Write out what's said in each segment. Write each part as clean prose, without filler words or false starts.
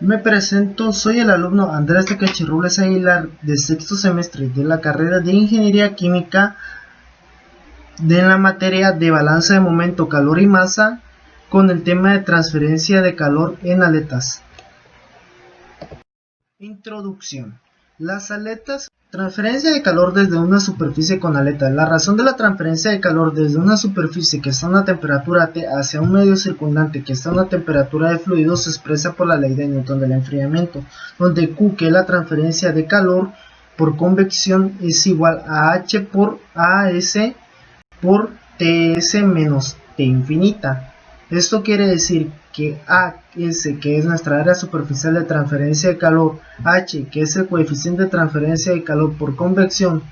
Me presento, soy el alumno Andrés Takechi Robles Aguilar de sexto semestre de la carrera de Ingeniería Química de la materia de balance de momento, calor y masa con el tema de transferencia de calor en aletas. Introducción. Las aletas. Transferencia de calor desde una superficie con aletas. La razón de la transferencia de calor desde una superficie que está a una temperatura T hacia un medio circundante que está a una temperatura de fluido se expresa por la ley de Newton del enfriamiento, donde Q, que es la transferencia de calor por convección, es igual a H por AS por Ts menos T infinita. Esto quiere decir que AS, que es nuestra área superficial de transferencia de calor, H, que es el coeficiente de transferencia de calor por convección,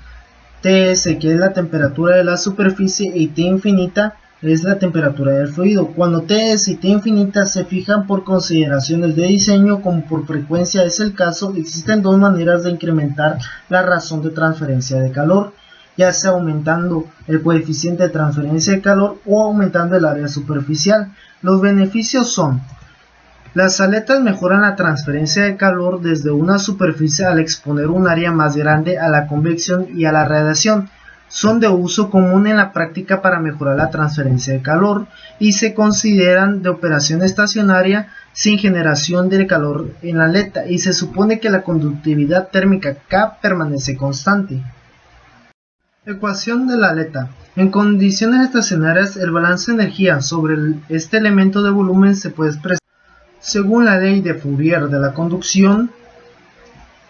Ts, que es la temperatura de la superficie, y T infinita es la temperatura del fluido. Cuando Ts y T infinita se fijan por consideraciones de diseño, como por frecuencia es el caso, existen dos maneras de incrementar la razón de transferencia de calor, ya sea aumentando el coeficiente de transferencia de calor o aumentando el área superficial. Los beneficios son: las aletas mejoran la transferencia de calor desde una superficie al exponer un área más grande a la convección y a la radiación. Son de uso común en la práctica para mejorar la transferencia de calor y se consideran de operación estacionaria sin generación de calor en la aleta, y se supone que la conductividad térmica K permanece constante. Ecuación de la aleta. En condiciones estacionarias, el balance de energía sobre este elemento de volumen se puede expresar según la ley de Fourier de la conducción.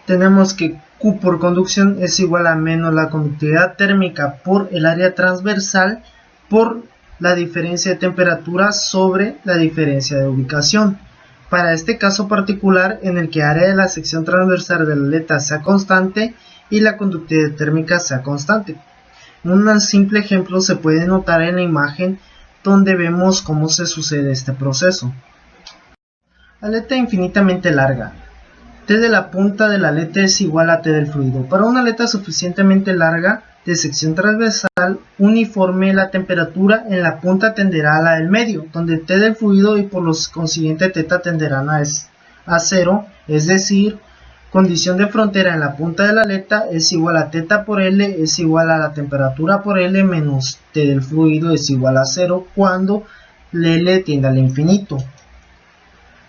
Tenemos que Q por conducción es igual a menos la conductividad térmica por el área transversal por la diferencia de temperatura sobre la diferencia de ubicación. Para este caso particular, en el que el área de la sección transversal de la aleta sea constante y la conductividad térmica sea constante. Un simple ejemplo se puede notar en la imagen, donde vemos cómo se sucede este proceso. Aleta infinitamente larga. T de la punta de la aleta es igual a T del fluido. Para una aleta suficientemente larga de sección transversal uniforme, la temperatura en la punta tenderá a la del medio, donde T del fluido y por lo consiguiente θ tenderán a cero, es decir, condición de frontera en la punta de la aleta es igual a θ por L es igual a la temperatura por L menos T del fluido es igual a 0 cuando L tiende al infinito.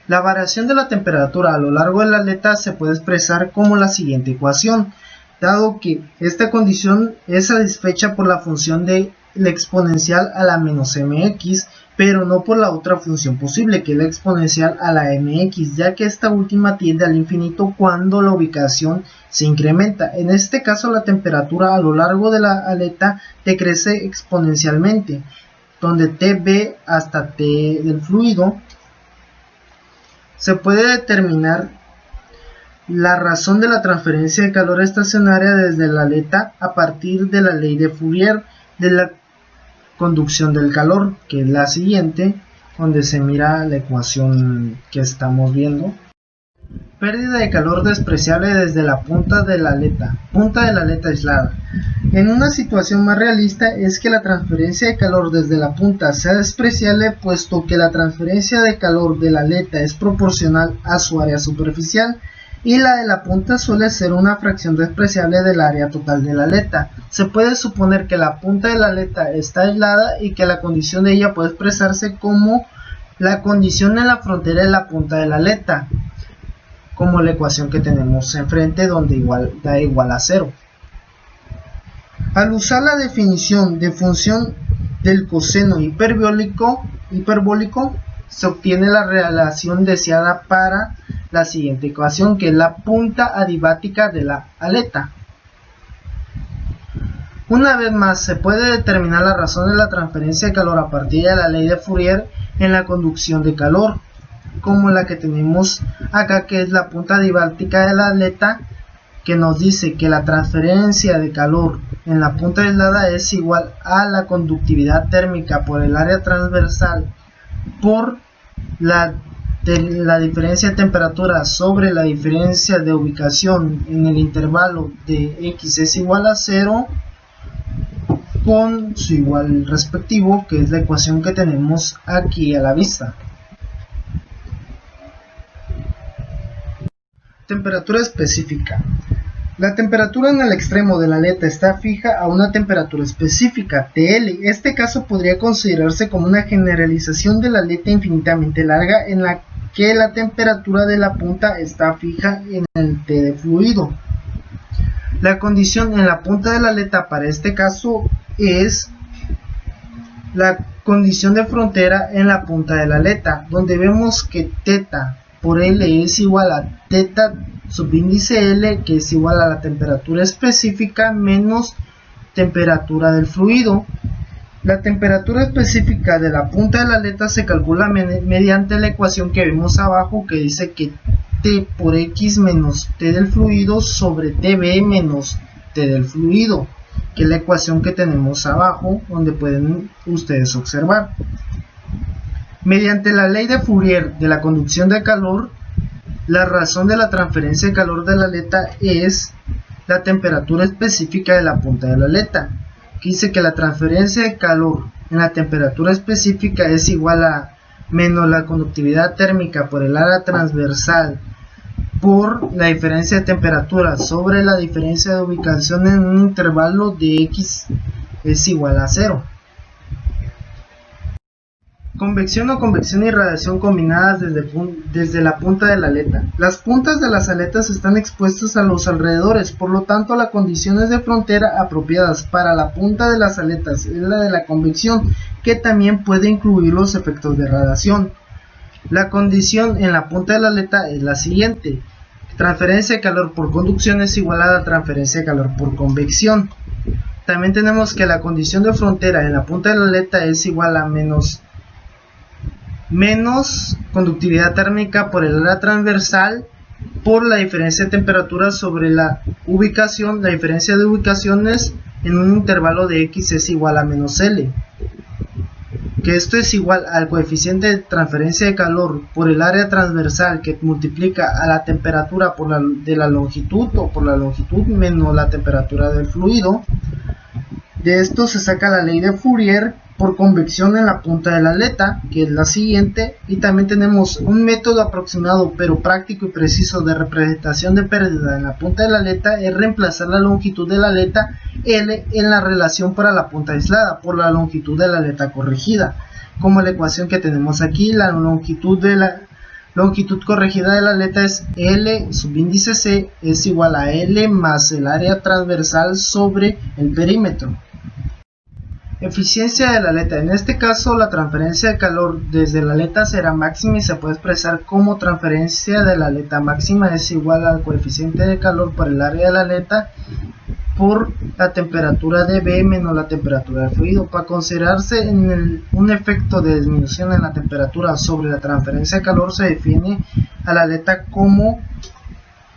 La variación de la temperatura a lo largo de la aleta se puede expresar como la siguiente ecuación, dado que esta condición es satisfecha por la función de la exponencial a la menos mx, pero no por la otra función posible, que es la exponencial a la mx, ya que esta última tiende al infinito cuando la ubicación se incrementa. En este caso, la temperatura a lo largo de la aleta decrece exponencialmente, donde Tb hasta T del fluido. Se puede determinar la razón de la transferencia de calor estacionaria desde la aleta a partir de la ley de Fourier de la conducción del calor, que es la siguiente, donde se mira la ecuación que estamos viendo. Pérdida de calor despreciable desde la punta de la aleta aislada. En una situación más realista es que la transferencia de calor desde la punta sea despreciable, puesto que la transferencia de calor de la aleta es proporcional a su área superficial y la de la punta suele ser una fracción despreciable del área total de la aleta. Se puede suponer que la punta de la aleta está aislada y que la condición de ella puede expresarse como la condición en la frontera de la punta de la aleta, como la ecuación que tenemos enfrente, donde da igual a 0. Al usar la definición de función del coseno hiperbólico, se obtiene la relación deseada para la siguiente ecuación, que es la punta adiabática de la aleta. Una vez más, se puede determinar la razón de la transferencia de calor a partir de la ley de Fourier en la conducción de calor, como la que tenemos acá, que es la punta adiabática de la aleta, que nos dice que la transferencia de calor en la punta aislada es igual a la conductividad térmica por el área transversal por la diferencia de temperatura sobre la diferencia de ubicación en el intervalo de x es igual a 0 con su igual respectivo, que es la ecuación que tenemos aquí a la vista. Temperatura específica. La temperatura en el extremo de la aleta está fija a una temperatura específica, TL. Este caso podría considerarse como una generalización de la aleta infinitamente larga en la que la temperatura de la punta está fija en el T de fluido. La condición en la punta de la aleta para este caso es la condición de frontera en la punta de la aleta, donde vemos que θ por L es igual a θ subíndice L, que es igual a la temperatura específica menos temperatura del fluido. La temperatura específica de la punta de la aleta se calcula mediante la ecuación que vemos abajo, que dice que T por X menos T del fluido sobre TB menos T del fluido, que es la ecuación que tenemos abajo, donde pueden ustedes observar. Mediante la ley de Fourier de la conducción de calor, la razón de la transferencia de calor de la aleta es la temperatura específica de la punta de la aleta, que dice que la transferencia de calor en la temperatura específica es igual a menos la conductividad térmica por el área transversal por la diferencia de temperatura sobre la diferencia de ubicación en un intervalo de X es igual a 0. Convección o convección y radiación combinadas desde la punta de la aleta. Las puntas de las aletas están expuestas a los alrededores, por lo tanto las condiciones de frontera apropiadas para la punta de las aletas es la de la convección, que también puede incluir los efectos de radiación. La condición en la punta de la aleta es la siguiente: transferencia de calor por conducción es igual a la transferencia de calor por convección. También tenemos que la condición de frontera en la punta de la aleta es igual a menos conductividad térmica por el área transversal por la diferencia de temperatura sobre la ubicación. La diferencia de ubicaciones en un intervalo de X es igual a menos L, que esto es igual al coeficiente de transferencia de calor por el área transversal que multiplica a la temperatura de la longitud o por la longitud menos la temperatura del fluido. De esto se saca la ley de Fourier por convección en la punta de la aleta, que es la siguiente, y también tenemos un método aproximado pero práctico y preciso de representación de pérdida en la punta de la aleta, es reemplazar la longitud de la aleta L en la relación para la punta aislada por la longitud de la aleta corregida, como la ecuación que tenemos aquí. La longitud corregida de la aleta es L subíndice C es igual a L más el área transversal sobre el perímetro. Eficiencia de la aleta. En este caso la transferencia de calor desde la aleta será máxima y se puede expresar como transferencia de la aleta máxima es igual al coeficiente de calor por el área de la aleta por la temperatura de B menos la temperatura del fluido. Para considerarse un efecto de disminución en la temperatura sobre la transferencia de calor, se define a la aleta como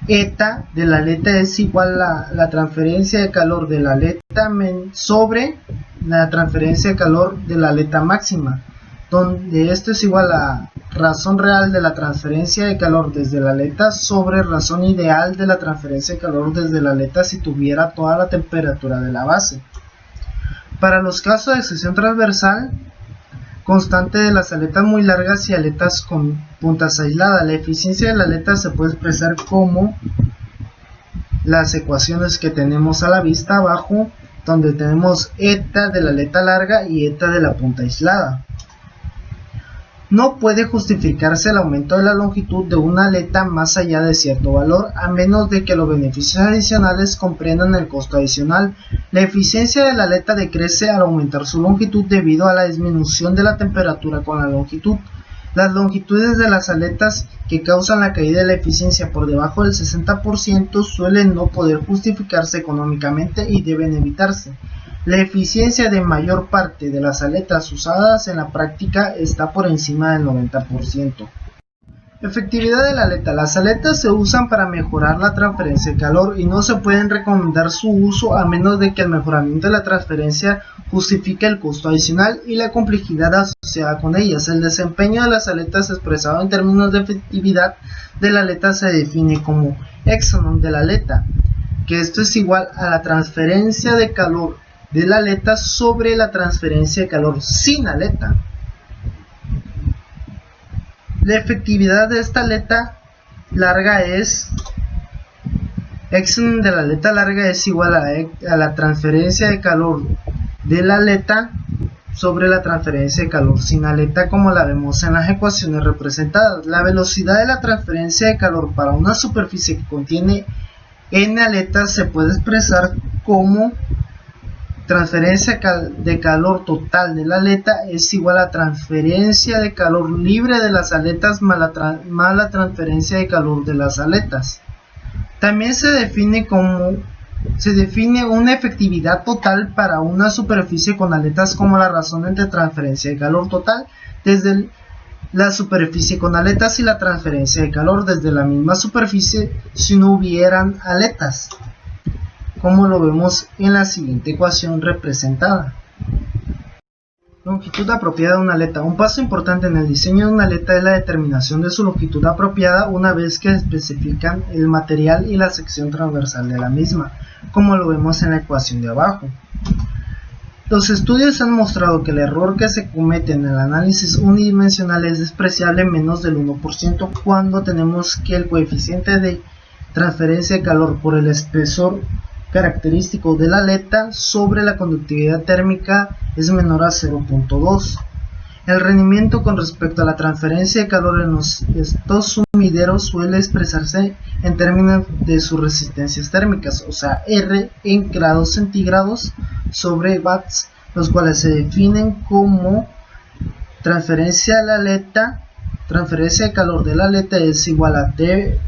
eta de la aleta es igual a la transferencia de calor de la aleta sobre la transferencia de calor de la aleta máxima, donde esto es igual a razón real de la transferencia de calor desde la aleta sobre razón ideal de la transferencia de calor desde la aleta si tuviera toda la temperatura de la base. Para los casos de sección transversal constante de las aletas muy largas y aletas con puntas aisladas, la eficiencia de la aleta se puede expresar como las ecuaciones que tenemos a la vista abajo, donde tenemos eta de la aleta larga y eta de la punta aislada. No puede justificarse el aumento de la longitud de una aleta más allá de cierto valor, a menos de que los beneficios adicionales comprendan el costo adicional. La eficiencia de la aleta decrece al aumentar su longitud debido a la disminución de la temperatura con la longitud. Las longitudes de las aletas que causan la caída de la eficiencia por debajo del 60% suelen no poder justificarse económicamente y deben evitarse. La eficiencia de mayor parte de las aletas usadas en la práctica está por encima del 90%. Efectividad de la aleta. Las aletas se usan para mejorar la transferencia de calor y no se pueden recomendar su uso a menos de que el mejoramiento de la transferencia justifique el costo adicional y la complejidad asociada con ellas. El desempeño de las aletas expresado en términos de efectividad de la aleta se define como éxonon de la aleta, que esto es igual a la transferencia de calor de la aleta sobre la transferencia de calor sin aleta. La efectividad de esta aleta larga es Epsilon de la aleta larga es igual a la transferencia de calor de la aleta sobre la transferencia de calor sin aleta, como la vemos en las ecuaciones representadas. La velocidad de la transferencia de calor para una superficie que contiene n aletas se puede expresar como transferencia de calor total de la aleta es igual a transferencia de calor libre de las aletas más la transferencia de calor de las aletas. También se define una efectividad total para una superficie con aletas como la razón entre transferencia de calor total desde la superficie con aletas y la transferencia de calor desde la misma superficie si no hubieran aletas, como lo vemos en la siguiente ecuación representada. Longitud apropiada de una aleta. Un paso importante en el diseño de una aleta es la determinación de su longitud apropiada una vez que especifican el material y la sección transversal de la misma, como lo vemos en la ecuación de abajo. Los estudios han mostrado que el error que se comete en el análisis unidimensional es despreciable menos del 1% cuando tenemos que el coeficiente de transferencia de calor por el espesor característico de la aleta sobre la conductividad térmica es menor a 0.2. El rendimiento con respecto a la transferencia de calor en estos sumideros suele expresarse en términos de sus resistencias térmicas, o sea, R en grados centígrados sobre watts, los cuales se definen como transferencia de calor de la aleta es igual a T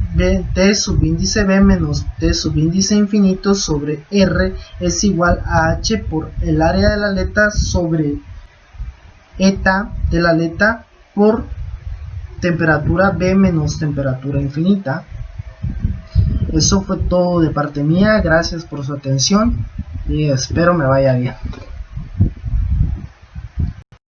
subíndice B menos T subíndice infinito sobre R es igual a H por el área de la aleta sobre eta de la aleta por temperatura B menos temperatura infinita. Eso fue todo de parte mía, gracias por su atención y espero me vaya bien.